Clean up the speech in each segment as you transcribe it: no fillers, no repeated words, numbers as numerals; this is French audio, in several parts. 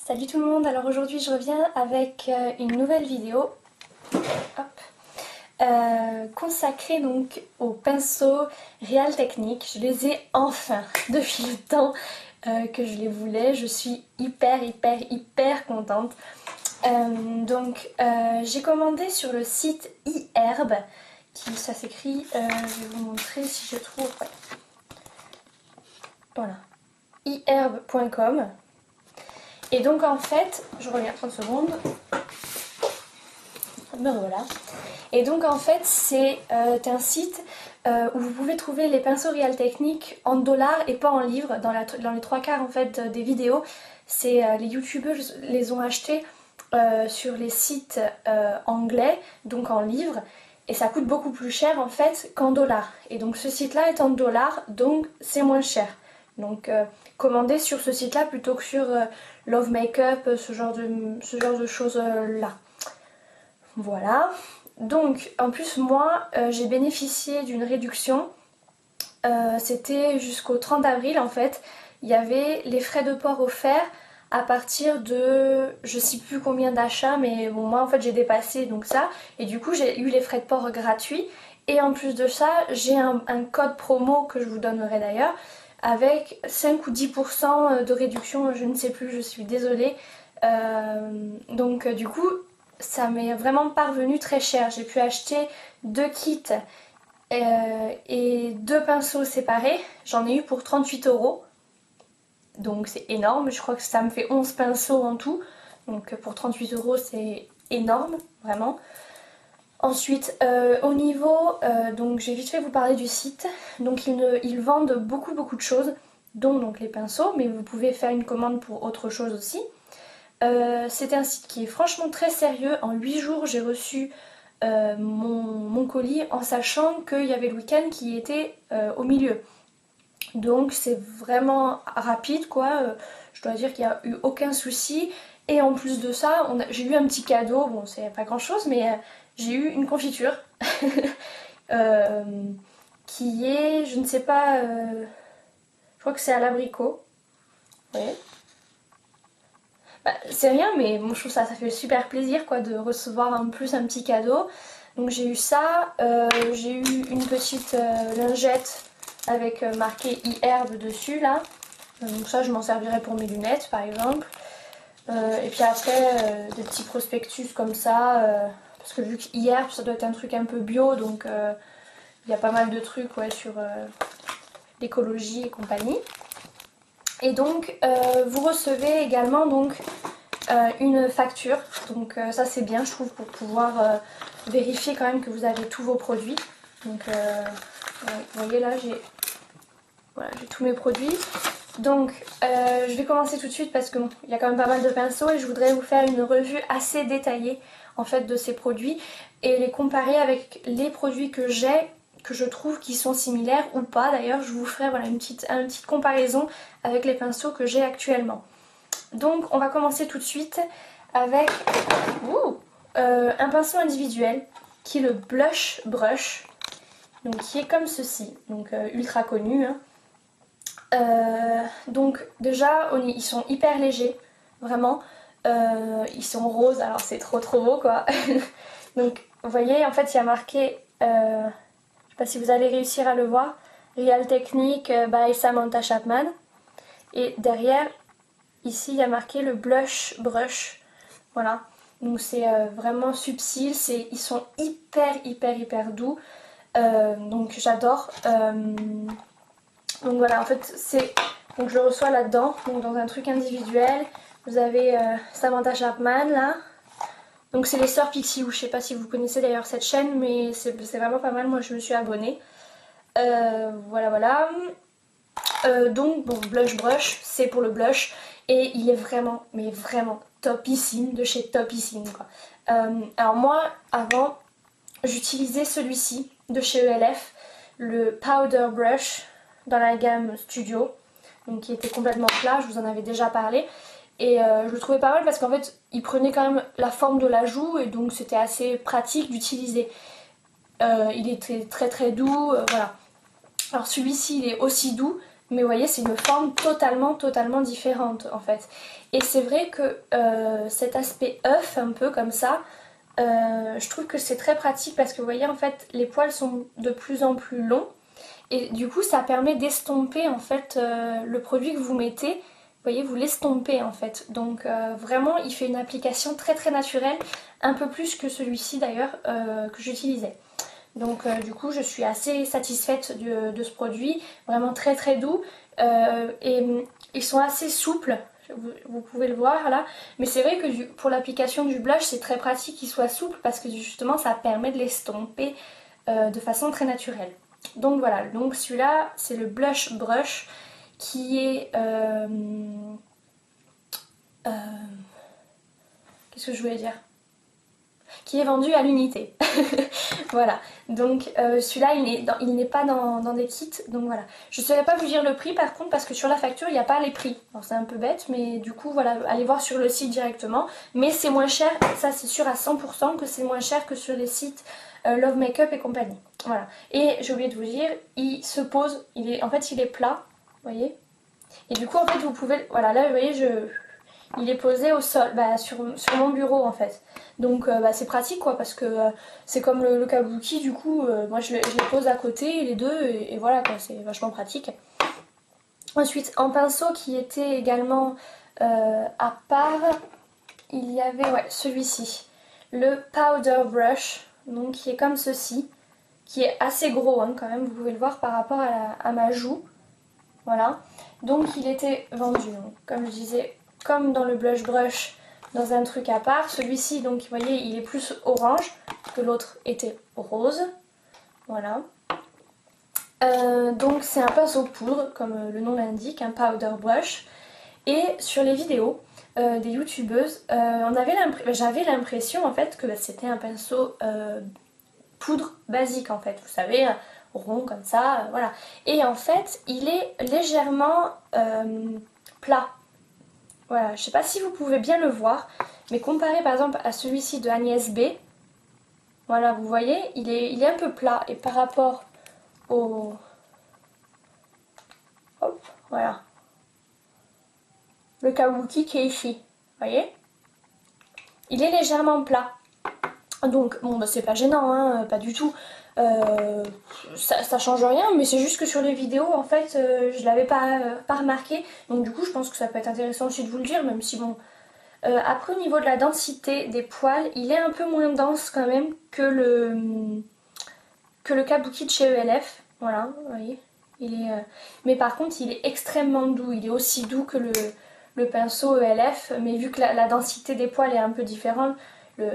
Salut tout le monde, alors aujourd'hui je reviens avec une nouvelle vidéo consacrée donc aux pinceaux Real Techniques. Je les ai enfin depuis le temps que je les voulais, je suis hyper contente. J'ai commandé sur le site iHerb, ça s'écrit, je vais vous montrer si je trouve, ouais. Voilà, iherb.com. Et donc en fait, je reviens 30 secondes, me voilà. Et donc en fait c'est un site où vous pouvez trouver les pinceaux Real Techniques en dollars et pas en livres. Dans les trois quarts en fait des vidéos, c'est les youtubeurs les ont achetés sur les sites anglais, donc en livres. Et ça coûte beaucoup plus cher en fait qu'en dollars. Et donc ce site là est en dollars, donc c'est moins cher. Donc commandez sur ce site là plutôt que sur Love Makeup, ce genre de choses là. Voilà. Donc en plus moi j'ai bénéficié d'une réduction. C'était jusqu'au 30 avril en fait. Il y avait les frais de port offerts à partir de je sais plus combien d'achats, mais bon moi en fait j'ai dépassé donc ça. Et du coup j'ai eu les frais de port gratuits. Et en plus de ça j'ai un code promo que je vous donnerai d'ailleurs, avec 5 ou 10% de réduction, je ne sais plus, je suis désolée. Du coup, ça m'est vraiment parvenu très cher. J'ai pu acheter 2 kits et 2 pinceaux séparés. J'en ai eu pour 38 €. Donc c'est énorme, je crois que ça me fait 11 pinceaux en tout. Donc pour 38 € c'est énorme, vraiment. Ensuite, au niveau, donc j'ai vite fait vous parler du site. Donc ils vendent beaucoup de choses, dont donc les pinceaux, mais vous pouvez faire une commande pour autre chose aussi. C'est un site qui est franchement très sérieux. En 8 jours, j'ai reçu mon colis en sachant qu'il y avait le week-end qui était au milieu. Donc c'est vraiment rapide quoi. Je dois dire qu'il n'y a eu aucun souci. Et en plus de ça, j'ai eu un petit cadeau. Bon, c'est pas grand chose, mais j'ai eu une confiture qui est, je ne sais pas, je crois que c'est à l'abricot. Ouais. Bah, c'est rien, mais bon, je trouve ça fait super plaisir quoi, de recevoir en plus un petit cadeau. Donc j'ai eu ça, j'ai eu une petite lingette avec marqué iHerb dessus là. Donc ça je m'en servirai pour mes lunettes par exemple. Et puis après des petits prospectus comme ça, parce que vu que iHerb ça doit être un truc un peu bio, donc il y a pas mal de trucs ouais, sur l'écologie et compagnie. Et donc vous recevez également donc une facture, donc ça c'est bien je trouve pour pouvoir vérifier quand même que vous avez tous vos produits. Donc vous voyez là j'ai tous mes produits. Donc je vais commencer tout de suite parce que bon, il y a quand même pas mal de pinceaux et je voudrais vous faire une revue assez détaillée en fait de ces produits et les comparer avec les produits que j'ai, que je trouve qui sont similaires ou pas. D'ailleurs je vous ferai voilà, une petite comparaison avec les pinceaux que j'ai actuellement. Donc on va commencer tout de suite avec un pinceau individuel qui est le Blush Brush, donc qui est comme ceci, donc ultra connu hein. Donc déjà ils sont hyper légers, vraiment. Ils sont roses, alors c'est trop beau quoi. Donc vous voyez en fait il y a marqué, je sais pas si vous allez réussir à le voir, Real Techniques by Samantha Chapman. Et derrière ici il y a marqué le Blush Brush, voilà. Donc c'est vraiment subtil, ils sont hyper doux, donc j'adore. Donc voilà, en fait donc je le reçois là-dedans, donc dans un truc individuel. Vous avez Samantha Chapman là. Donc c'est les sœurs Pixiou, je sais pas si vous connaissez d'ailleurs cette chaîne, mais c'est vraiment pas mal, moi je me suis abonnée. Voilà. Donc bon, Blush Brush, c'est pour le blush. Et il est vraiment, mais vraiment topissime, de chez topissime quoi. Alors moi, avant, j'utilisais celui-ci de chez ELF, le Powder Brush dans la gamme Studio, donc qui était complètement plat, je vous en avais déjà parlé. Et je le trouvais pas mal parce qu'en fait il prenait quand même la forme de la joue et donc c'était assez pratique d'utiliser. Il était très doux, voilà. Alors celui-ci il est aussi doux Mais vous voyez, c'est une forme totalement différente en fait. Et c'est vrai que cet aspect œuf, un peu comme ça, je trouve que c'est très pratique parce que vous voyez, en fait, les poils sont de plus en plus longs. Et du coup, ça permet d'estomper en fait le produit que vous mettez. Vous voyez, vous l'estompez en fait. Donc vraiment, il fait une application très naturelle, un peu plus que celui-ci d'ailleurs que j'utilisais. Donc du coup, je suis assez satisfaite de ce produit, vraiment très doux. Et ils sont assez souples, vous pouvez le voir là. Mais c'est vrai que pour l'application du blush, c'est très pratique qu'il soit souple parce que justement, ça permet de l'estomper de façon très naturelle. Donc voilà, donc celui-là, c'est le Blush Brush qui est... qu'est-ce que je voulais dire? Qui est vendu à l'unité. Voilà, donc celui-là il n'est pas dans des kits, donc voilà. Je ne saurais pas vous dire le prix par contre parce que sur la facture il n'y a pas les prix. Alors c'est un peu bête, mais du coup voilà, allez voir sur le site directement. Mais c'est moins cher, ça c'est sûr à 100% que c'est moins cher que sur les sites Love Makeup et compagnie. Voilà, et j'ai oublié de vous dire, il se pose, en fait il est plat, vous voyez. Et du coup en fait vous pouvez, voilà là vous voyez il est posé au sol, sur mon bureau en fait. Donc c'est pratique quoi parce que c'est comme le kabuki du coup, moi je les pose à côté les deux et voilà quoi, c'est vachement pratique. Ensuite en pinceau qui était également à part, il y avait celui-ci, le powder brush, donc qui est comme ceci, qui est assez gros hein, quand même, vous pouvez le voir par rapport à ma joue. Voilà, donc il était vendu, donc, comme je disais, comme dans le blush brush, dans un truc à part. Celui-ci, donc vous voyez, il est plus orange, que l'autre était rose. Voilà. Donc c'est un pinceau poudre, comme le nom l'indique, un powder brush. Et sur les vidéos des youtubeuses, j'avais l'impression en fait que c'était un pinceau poudre basique en fait, vous savez, rond comme ça, voilà. Et en fait, il est légèrement plat. Voilà, je sais pas si vous pouvez bien le voir, mais comparé par exemple à celui-ci de Agnès B, voilà, vous voyez, il est un peu plat. Et par rapport au... Hop, voilà. Le kabuki qui est ici, vous voyez, il est légèrement plat. Donc, bon, c'est pas gênant, hein, pas du tout. Ça change rien, mais c'est juste que sur les vidéos, en fait, je l'avais pas remarqué. Donc, du coup, je pense que ça peut être intéressant aussi de vous le dire, même si bon. Après, au niveau de la densité des poils, il est un peu moins dense quand même que le kabuki de chez ELF. Voilà, vous voyez. Mais par contre, il est extrêmement doux. Il est aussi doux que le pinceau ELF, mais vu que la densité des poils est un peu différente,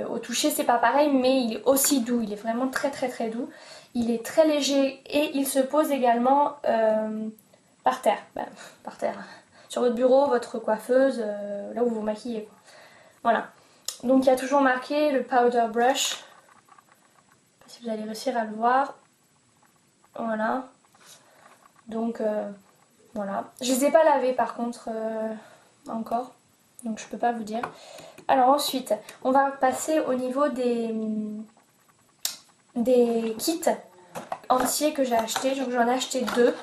au toucher c'est pas pareil, mais il est aussi doux. Il est vraiment très doux. Il est très léger et il se pose également par terre. Par terre. Sur votre bureau, votre coiffeuse, là où vous vous maquillez. Voilà. Donc il y a toujours marqué le powder brush. Je sais pas si vous allez réussir à le voir. Voilà. Donc voilà. Je les ai pas lavés par contre encore. Donc je peux pas vous dire. Alors ensuite, on va passer au niveau des kits entiers que j'ai achetés. Donc j'en ai acheté 2.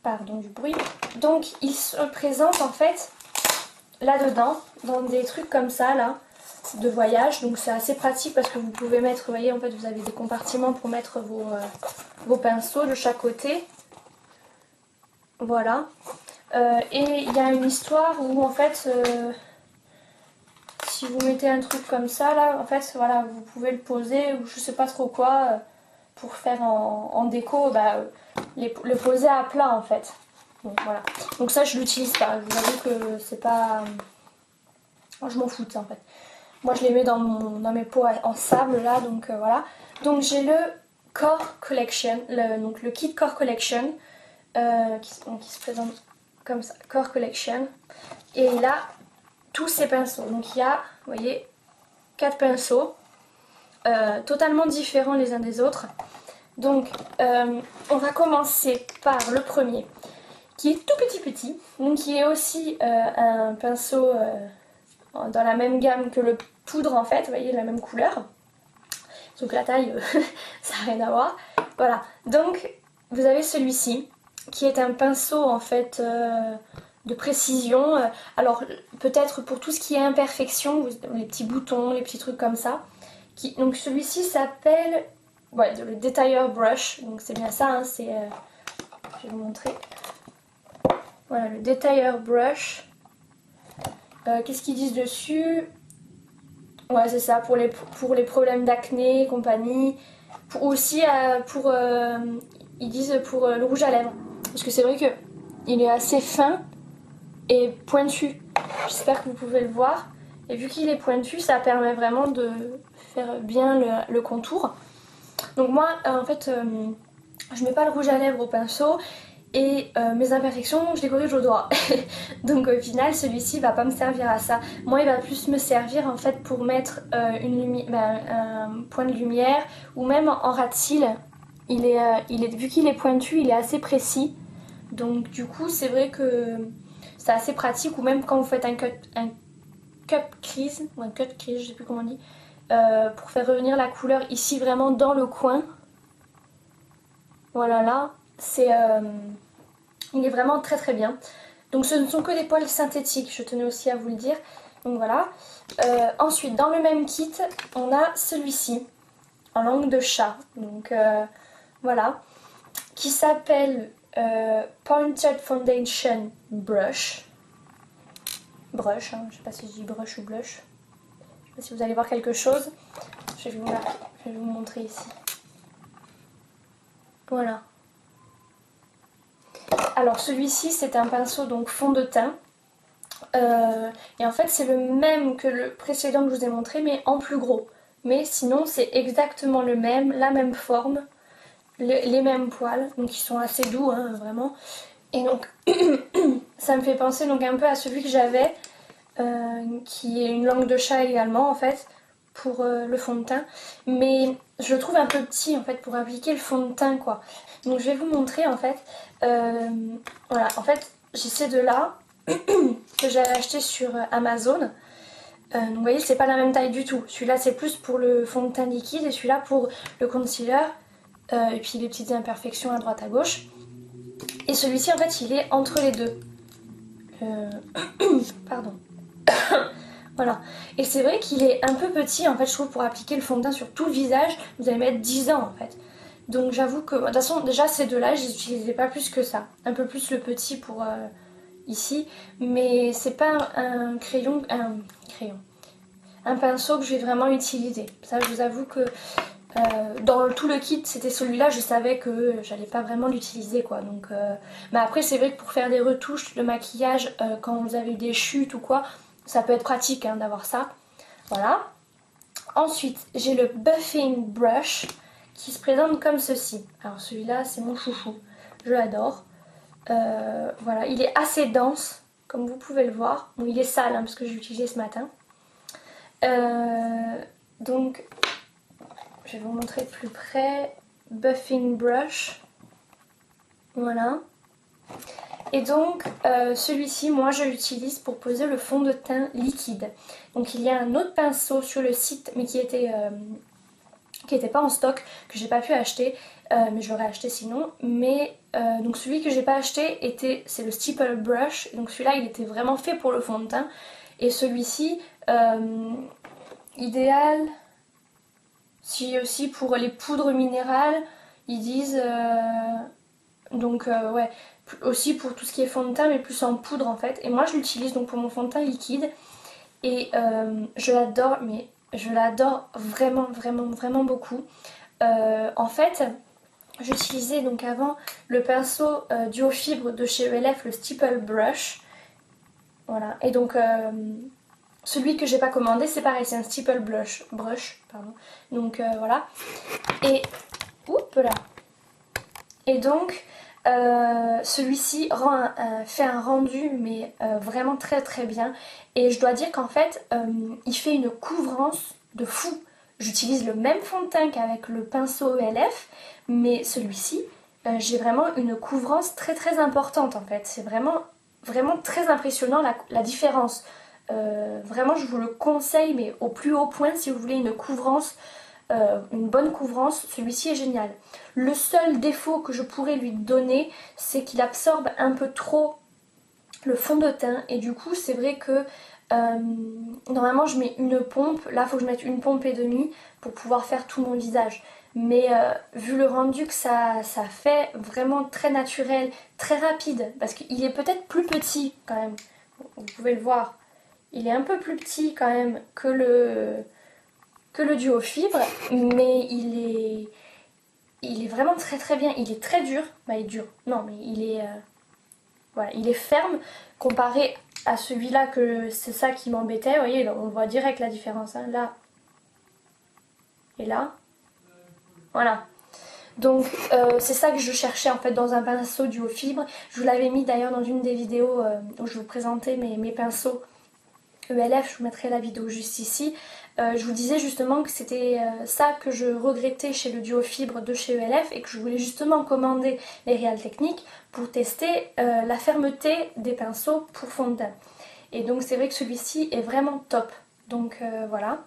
Pardon du bruit. Donc ils se présentent en fait là-dedans, dans des trucs comme ça là, de voyage. Donc c'est assez pratique parce que vous pouvez mettre, vous voyez en fait vous avez des compartiments pour mettre vos pinceaux de chaque côté. Voilà. Et il y a une histoire où en fait si vous mettez un truc comme ça là, en fait voilà, vous pouvez le poser ou je sais pas trop quoi pour faire en déco, le poser à plat en fait. Donc voilà. Donc ça je l'utilise pas, je vous avoue que c'est pas... je m'en fous de ça en fait. Moi je les mets dans mes pots en sable là, donc voilà. Donc j'ai le Core Collection, donc le kit Core Collection qui se présente comme ça, Core Collection. Et il a tous ces pinceaux. Donc il y a, vous voyez, 4 pinceaux totalement différents les uns des autres. Donc on va commencer par le premier qui est tout petit, donc qui est aussi un pinceau dans la même gamme que le poudre en fait, vous voyez, la même couleur. Donc la taille, ça n'a rien à voir. Voilà, donc vous avez celui-ci qui est un pinceau en fait de précision. Alors peut-être pour tout ce qui est imperfection, les petits boutons, les petits trucs comme ça. Donc celui-ci s'appelle le Detailler Brush, donc c'est bien ça, hein, je vais vous montrer. Voilà, le Detailler Brush. Qu'est-ce qu'ils disent dessus? Ouais, c'est ça, pour les problèmes d'acné et compagnie. Ils disent pour le rouge à lèvres. Parce que c'est vrai qu'il est assez fin et pointu. J'espère que vous pouvez le voir. Et vu qu'il est pointu, ça permet vraiment de faire bien le contour. Donc moi, en fait, je mets pas le rouge à lèvres au pinceau. Et mes imperfections, je les corrige au doigt. Donc au final, celui-ci va pas me servir à ça. Moi, il va plus me servir en fait pour mettre un point de lumière ou même en ras de cils. Vu qu'il est pointu, il est assez précis. Donc du coup, c'est vrai que c'est assez pratique. Ou même quand vous faites un cut crease, ou un cut crease, je sais plus comment on dit, pour faire revenir la couleur ici vraiment dans le coin. Voilà, là, il est vraiment très très bien. Donc ce ne sont que des poils synthétiques, je tenais aussi à vous le dire. Donc voilà. Ensuite, dans le même kit, on a celui-ci, en langue de chat. Donc voilà. Qui s'appelle Pointed Foundation Brush. Brush, hein, je sais pas si je dis brush ou blush. Je sais pas si vous allez voir quelque chose. Je vais vous montrer ici. Voilà. Alors celui-ci c'est un pinceau donc fond de teint et en fait c'est le même que le précédent que je vous ai montré mais en plus gros. Mais sinon c'est exactement le même, la même forme, les mêmes poils, donc ils sont assez doux hein, vraiment. Et donc ça me fait penser donc un peu à celui que j'avais qui est une langue de chat également en fait pour le fond de teint, mais je le trouve un peu petit en fait pour appliquer le fond de teint quoi. Donc je vais vous montrer en fait. Voilà, en fait j'ai ces deux là que j'avais acheté sur Amazon. Donc vous voyez c'est pas la même taille du tout. Celui-là c'est plus pour le fond de teint liquide et celui-là pour le concealer et puis les petites imperfections à droite à gauche. Et celui-ci en fait il est entre les deux. Pardon. Voilà. Et c'est vrai qu'il est un peu petit en fait je trouve pour appliquer le fond de teint sur tout le visage. Vous allez mettre 10 ans en fait. Donc j'avoue que de toute façon déjà ces deux là je les utilisais pas plus que ça. Un peu plus le petit pour ici. Mais c'est pas un crayon. Un pinceau que je vais vraiment utiliser. Ça je vous avoue que dans tout le kit c'était celui-là, je savais que j'allais pas vraiment l'utiliser quoi. Donc, mais après c'est vrai que pour faire des retouches de maquillage quand vous avez eu des chutes ou quoi, ça peut être pratique hein, d'avoir ça. Voilà. Ensuite j'ai le buffing brush qui se présente comme ceci. Alors celui-là c'est mon chouchou, je l'adore. Voilà, il est assez dense comme vous pouvez le voir. Bon il est sale hein, parce que j'ai utilisé ce matin. Donc je vais vous montrer de plus près. Buffing brush. Voilà. Et donc celui-ci moi je l'utilise pour poser le fond de teint liquide. Donc il y a un autre pinceau sur le site mais qui était pas en stock, que j'ai pas pu acheter, mais j'aurais acheté sinon. Mais donc celui que j'ai pas acheté c'est le Stipple Brush. Donc celui-là il était vraiment fait pour le fond de teint. Et celui-ci idéal si aussi pour les poudres minérales, ils disent donc ouais, aussi pour tout ce qui est fond de teint mais plus en poudre en fait. Et moi je l'utilise donc pour mon fond de teint liquide et je l'adore, mais je l'adore vraiment vraiment vraiment beaucoup. En fait j'utilisais donc avant le pinceau duo fibre de chez ELF, le Stipple Brush. Voilà, et donc celui que j'ai pas commandé c'est pareil, c'est un Stipple brush pardon. Donc voilà. Et oups là. Et donc celui-ci fait un rendu mais vraiment très très bien. Et je dois dire qu'en fait il fait une couvrance de fou. J'utilise le même fond de teint qu'avec le pinceau ELF, mais celui-ci j'ai vraiment une couvrance très très importante en fait. C'est vraiment vraiment très impressionnant la différence. Vraiment je vous le conseille mais au plus haut point si vous voulez une couvrance une bonne couvrance, celui-ci est génial. Le seul défaut que je pourrais lui donner, c'est qu'il absorbe un peu trop le fond de teint et du coup c'est vrai que normalement je mets une pompe, là il faut que je mette une pompe et demie pour pouvoir faire tout mon visage. Mais vu le rendu que ça fait, vraiment très naturel, très rapide, parce qu'il est peut-être plus petit quand même, vous pouvez le voir, il est un peu plus petit quand même que le duo fibre, mais il est vraiment très très bien, il est très dur, bah il est dur, non mais voilà, il est ferme comparé à celui-là, que c'est ça qui m'embêtait, vous voyez, on voit direct la différence, hein, là et là, voilà. Donc c'est ça que je cherchais en fait dans un pinceau duo fibre. Je vous l'avais mis d'ailleurs dans une des vidéos où je vous présentais mes pinceaux ELF, je vous mettrai la vidéo juste ici. Je vous disais justement que c'était ça que je regrettais chez le duo fibre de chez ELF et que je voulais justement commander les Real Techniques pour tester la fermeté des pinceaux pour fond de teint. Et donc c'est vrai que celui-ci est vraiment top. Donc voilà.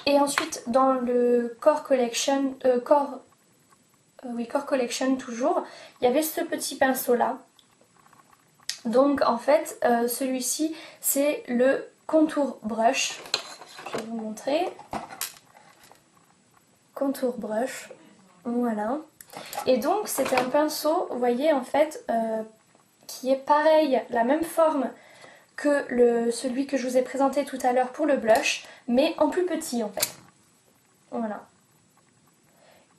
Et ensuite dans le Core Collection, Core Collection toujours, il y avait ce petit pinceau là. Donc en fait celui-ci c'est le Contour Brush. Je vais vous montrer. Contour Brush. Voilà. Et donc c'est un pinceau, vous voyez en fait, qui est pareil, la même forme que celui que je vous ai présenté tout à l'heure pour le blush, mais en plus petit en fait. Voilà.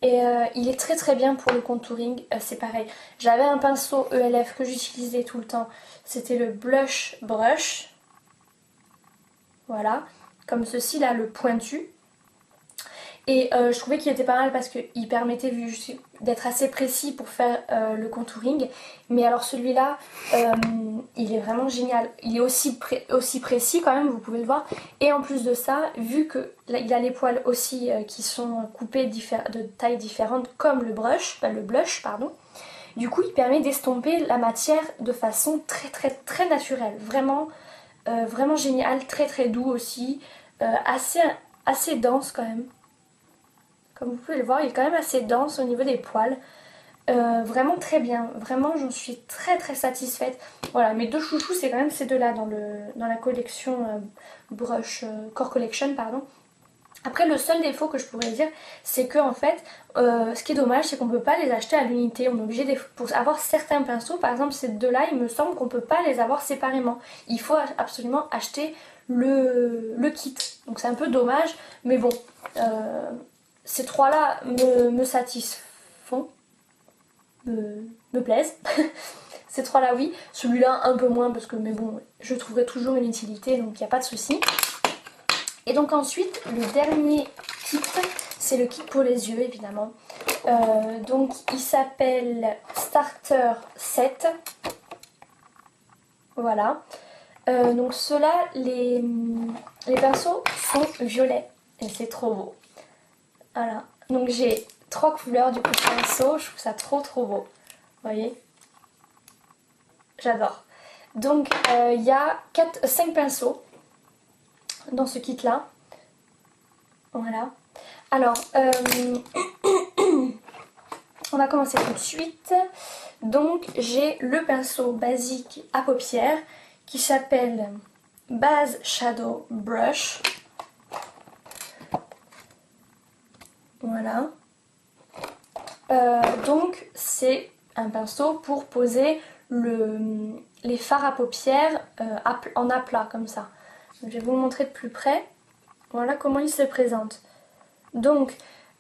Et il est très très bien pour le contouring, c'est pareil. J'avais un pinceau ELF que j'utilisais tout le temps, c'était le Blush Brush. Voilà, comme ceci là, le pointu. Et je trouvais qu'il était pas mal parce qu'il permettait d'être assez précis pour faire le contouring. Mais alors celui-là, il est vraiment génial. Il est aussi précis quand même, vous pouvez le voir. Et en plus de ça, vu qu'il a les poils aussi qui sont coupés de tailles différentes comme le blush, pardon. Du coup, il permet d'estomper la matière de façon très très très naturelle. Vraiment, vraiment génial, très très doux aussi. Assez dense quand même. Comme vous pouvez le voir, il est quand même assez dense au niveau des poils. Vraiment très bien. Vraiment, j'en suis très très satisfaite. Voilà, mes deux chouchous, c'est quand même ces deux-là dans la collection Core Collection, pardon. Après, le seul défaut que je pourrais dire, c'est que en fait, ce qui est dommage, c'est qu'on ne peut pas les acheter à l'unité. On est obligé pour avoir certains pinceaux, par exemple ces deux-là, il me semble qu'on ne peut pas les avoir séparément. Il faut absolument acheter le kit. Donc c'est un peu dommage, mais bon. Ces trois-là me satisfont, me plaisent. Ces trois-là, oui. Celui-là, un peu moins, parce que, mais bon, je trouverai toujours une utilité, donc il n'y a pas de souci. Et donc ensuite, le dernier kit, c'est le kit pour les yeux, évidemment. Donc, il s'appelle Starter 7. Voilà. Donc ceux-là, les pinceaux sont violets. Et c'est trop beau. Voilà, donc j'ai 3 couleurs du coup de pinceau, je trouve ça trop trop beau, vous voyez, j'adore. Donc il y a 5 pinceaux dans ce kit là, voilà. Alors, on va commencer tout de suite. Donc j'ai le pinceau basique à paupières qui s'appelle Base Shadow Brush. Voilà. Donc c'est un pinceau pour poser les fards à paupières en aplat comme ça. Donc, je vais vous le montrer de plus près. Voilà comment il se présente. Donc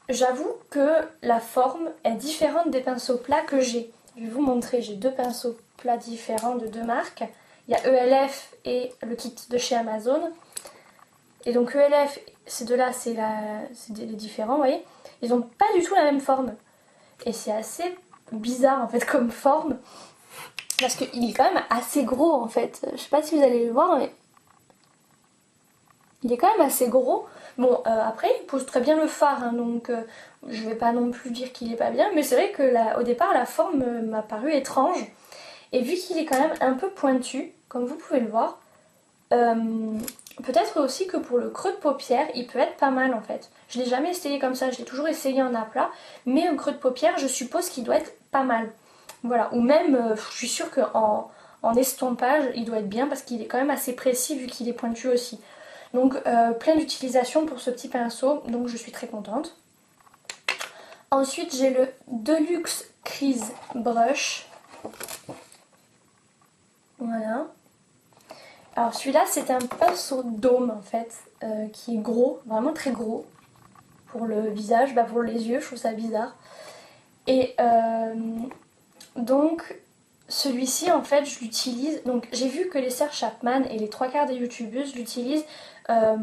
j'avoue que la forme est différente des pinceaux plats que j'ai. Je vais vous montrer, j'ai deux pinceaux plats différents de deux marques. Il y a ELF et le kit de chez Amazon. Et donc ELF, ces deux-là, c'est les différents, vous voyez. Ils n'ont pas du tout la même forme. Et c'est assez bizarre en fait comme forme. Parce qu'il est quand même assez gros en fait. Je sais pas si vous allez le voir, mais il est quand même assez gros. Bon, après, il pose très bien le fard, hein, donc je vais pas non plus dire qu'il est pas bien. Mais c'est vrai que au départ, la forme m'a paru étrange. Et vu qu'il est quand même un peu pointu, comme vous pouvez le voir, peut-être aussi que pour le creux de paupière, il peut être pas mal en fait. Je l'ai jamais essayé comme ça, je l'ai toujours essayé en aplat, mais un creux de paupière, je suppose qu'il doit être pas mal. Voilà, ou même, je suis sûre qu'en en estompage, il doit être bien parce qu'il est quand même assez précis vu qu'il est pointu aussi. Donc plein d'utilisation pour ce petit pinceau, donc je suis très contente. Ensuite j'ai le Deluxe Crease Brush. Voilà. Alors celui-là c'est un pinceau dôme en fait, qui est gros, vraiment très gros. Pour le visage, bah pour les yeux, je trouve ça bizarre. Et donc celui-ci en fait je l'utilise, donc j'ai vu que les sœurs Chapman et les trois quarts des youtubeuses l'utilisent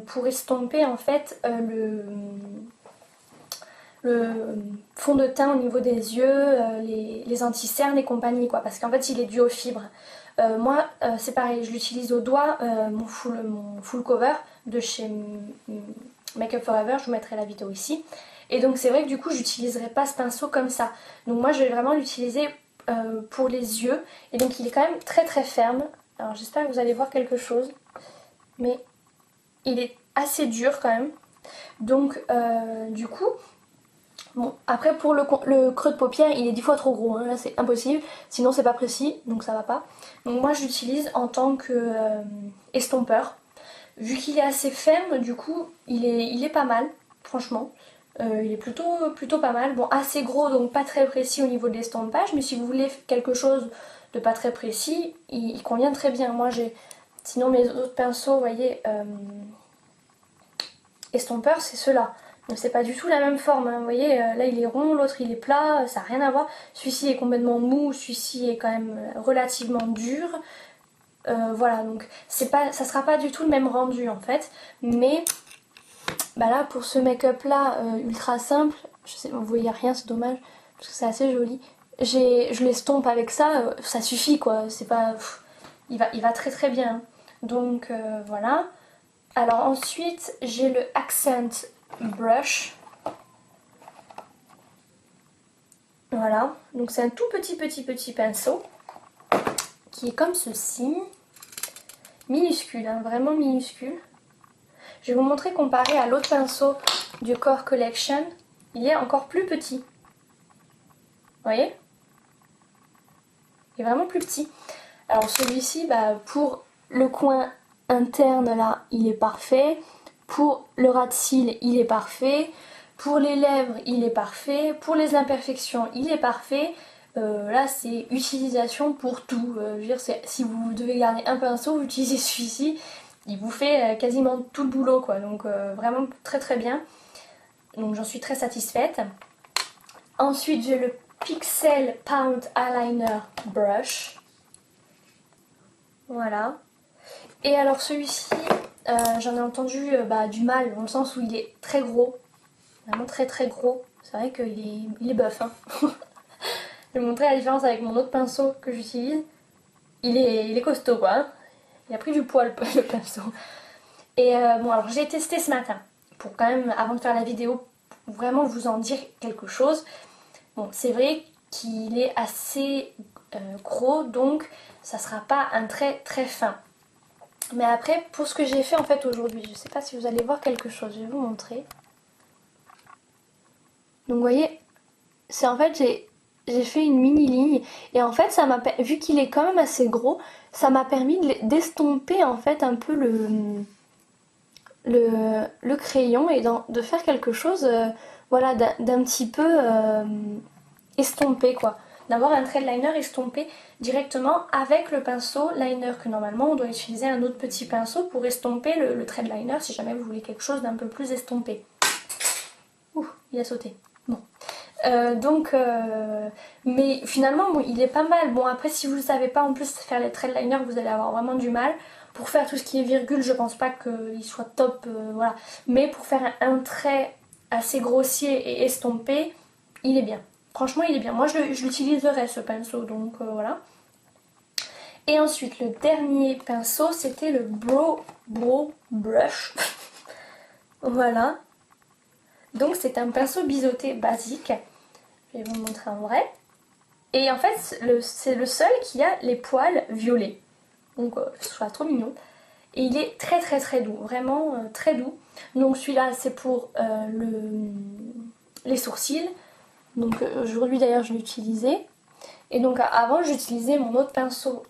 pour estomper en fait le fond de teint au niveau des yeux, les anti-cernes et compagnie quoi, parce qu'en fait il est dû aux fibres. Moi c'est pareil, je l'utilise au doigt, mon full cover de chez Make Up For Ever, je vous mettrai la vidéo ici. Et donc c'est vrai que du coup j'utiliserai pas ce pinceau comme ça. Donc moi je vais vraiment l'utiliser pour les yeux. Et donc il est quand même très très ferme. Alors j'espère que vous allez voir quelque chose. Mais il est assez dur quand même. Donc du coup, bon après pour le creux de paupière il est 10 fois trop gros. Hein. Là c'est impossible. Sinon c'est pas précis donc ça va pas. Donc moi je l'utilise en tant que estompeur. Vu qu'il est assez ferme du coup il est pas mal franchement. Il est plutôt pas mal. Bon, assez gros, donc pas très précis au niveau de l'estompage, mais si vous voulez quelque chose de pas très précis, il convient très bien. Moi, j'ai... Sinon, mes autres pinceaux, vous voyez, estompeurs, c'est ceux-là. Donc c'est pas du tout la même forme, hein. Vous voyez, là il est rond, l'autre il est plat, ça n'a rien à voir. Celui-ci est complètement mou, celui-ci est quand même relativement dur. Voilà, donc ça sera pas du tout le même rendu en fait, mais... Bah là pour ce make-up là ultra simple, je sais, vous voyez rien, c'est dommage parce que c'est assez joli. Je l'estompe avec ça, ça suffit quoi, c'est pas... il va très très bien. Donc voilà. Alors ensuite j'ai le Accent Brush. Voilà, donc c'est un tout petit pinceau qui est comme ceci. Minuscule, hein, vraiment minuscule. Je vais vous montrer comparé à l'autre pinceau du Core Collection, il est encore plus petit. Vous voyez? Il est vraiment plus petit. Alors celui-ci, bah, pour le coin interne là, il est parfait. Pour le ras de cils, il est parfait. Pour les lèvres, il est parfait. Pour les imperfections, il est parfait. Là, c'est utilisation pour tout. Je veux dire, si vous devez garder un pinceau, vous utilisez celui-ci. Il vous fait quasiment tout le boulot quoi, donc vraiment très très bien. Donc j'en suis très satisfaite. Ensuite j'ai le Pixel Pound Eyeliner Brush. Voilà. Et alors celui-ci, j'en ai entendu du mal, dans le sens où il est très gros. Vraiment très très gros. C'est vrai qu'il est buff. Hein. Je vais vous montrer la différence avec mon autre pinceau que j'utilise. Il est costaud quoi. Hein. Il a pris du poids le pinceau. Et bon alors j'ai testé ce matin pour quand même avant de faire la vidéo vraiment vous en dire quelque chose. Bon c'est vrai qu'il est assez gros donc ça sera pas un trait très fin. Mais après pour ce que j'ai fait en fait aujourd'hui, je sais pas si vous allez voir quelque chose, je vais vous montrer. Donc vous voyez, c'est en fait j'ai fait une mini ligne et en fait ça m'a vu qu'il est quand même assez gros, ça m'a permis d'estomper en fait un peu le crayon et de faire quelque chose voilà, d'un petit peu estompé quoi. D'avoir un trait de liner estompé directement avec le pinceau liner que normalement on doit utiliser un autre petit pinceau pour estomper le trait de liner si jamais vous voulez quelque chose d'un peu plus estompé. Ouh, il a sauté. Bon. Mais finalement bon, il est pas mal. Bon après si vous ne savez pas en plus faire les traits de liner vous allez avoir vraiment du mal. Pour faire tout ce qui est virgule je pense pas qu'il soit top, voilà. Mais pour faire un trait assez grossier et estompé, il est bien. Franchement il est bien. Moi je l'utiliserai ce pinceau donc voilà. Et ensuite le dernier pinceau c'était le Brow Brush. Voilà. Donc c'est un pinceau biseauté basique. Je vais vous le montrer en vrai. Et en fait, c'est le seul qui a les poils violets. Donc je trouve ça trop mignon. et il est très très très doux, vraiment très doux. Donc celui-là c'est pour les sourcils, donc aujourd'hui d'ailleurs je l'ai utilisé. Et donc avant j'utilisais mon autre pinceau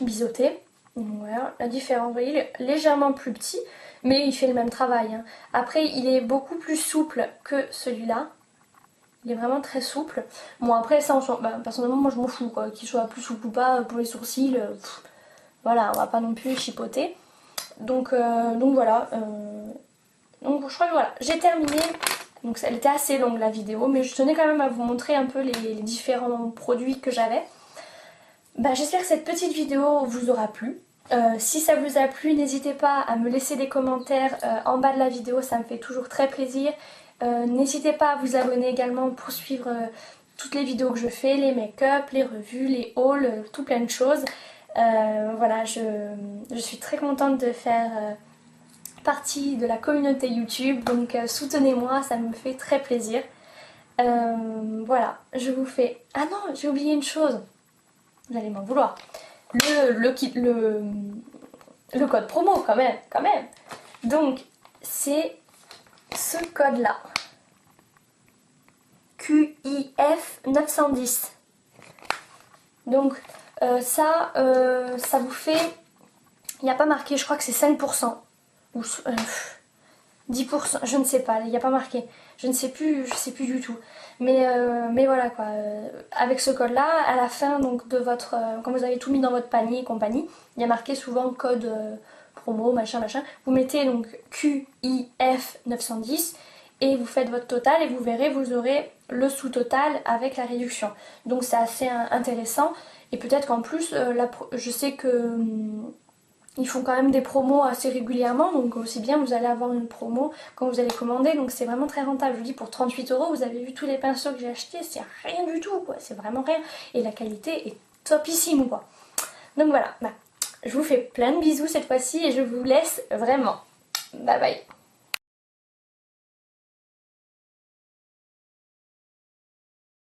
biseauté. Donc voilà la différence, vous voyez il est légèrement plus petit mais il fait le même travail, hein. Après il est beaucoup plus souple que celui-là. Il est vraiment très souple. Bon après ça, personnellement moi je m'en fous quoi, qu'il soit plus souple ou pas pour les sourcils. Voilà, on va pas non plus chipoter. Donc voilà. Donc je crois que voilà, j'ai terminé. Donc elle était assez longue la vidéo, mais je tenais quand même à vous montrer un peu les différents produits que j'avais. Bah, j'espère que cette petite vidéo vous aura plu. Si ça vous a plu, n'hésitez pas à me laisser des commentaires en bas de la vidéo, ça me fait toujours très plaisir. N'hésitez pas à vous abonner également pour suivre toutes les vidéos que je fais, les make-up, les revues, les hauls, tout plein de choses. Voilà, je suis très contente de faire partie de la communauté YouTube, donc soutenez-moi, ça me fait très plaisir. Voilà, je vous fais... Ah non, j'ai oublié une chose, vous allez m'en vouloir. Le code promo quand même. Donc c'est ce code là. QIF 910. Donc ça vous fait... Il n'y a pas marqué, je crois que c'est 5%. Ou 10%, je ne sais pas, il n'y a pas marqué. Je sais plus du tout. Mais voilà quoi, avec ce code là, à la fin donc de votre, quand vous avez tout mis dans votre panier et compagnie, il y a marqué souvent code promo, machin. Vous mettez donc QIF 910 et vous faites votre total et vous verrez, vous aurez le sous-total avec la réduction. Donc c'est assez intéressant et peut-être qu'en plus, je sais que... ils font quand même des promos assez régulièrement, donc aussi bien vous allez avoir une promo quand vous allez commander, donc c'est vraiment très rentable. Je vous dis, pour 38 €, vous avez vu tous les pinceaux que j'ai achetés, c'est rien du tout quoi, c'est vraiment rien. Et la qualité est topissime quoi. Donc voilà, je vous fais plein de bisous cette fois-ci et je vous laisse vraiment. Bye bye.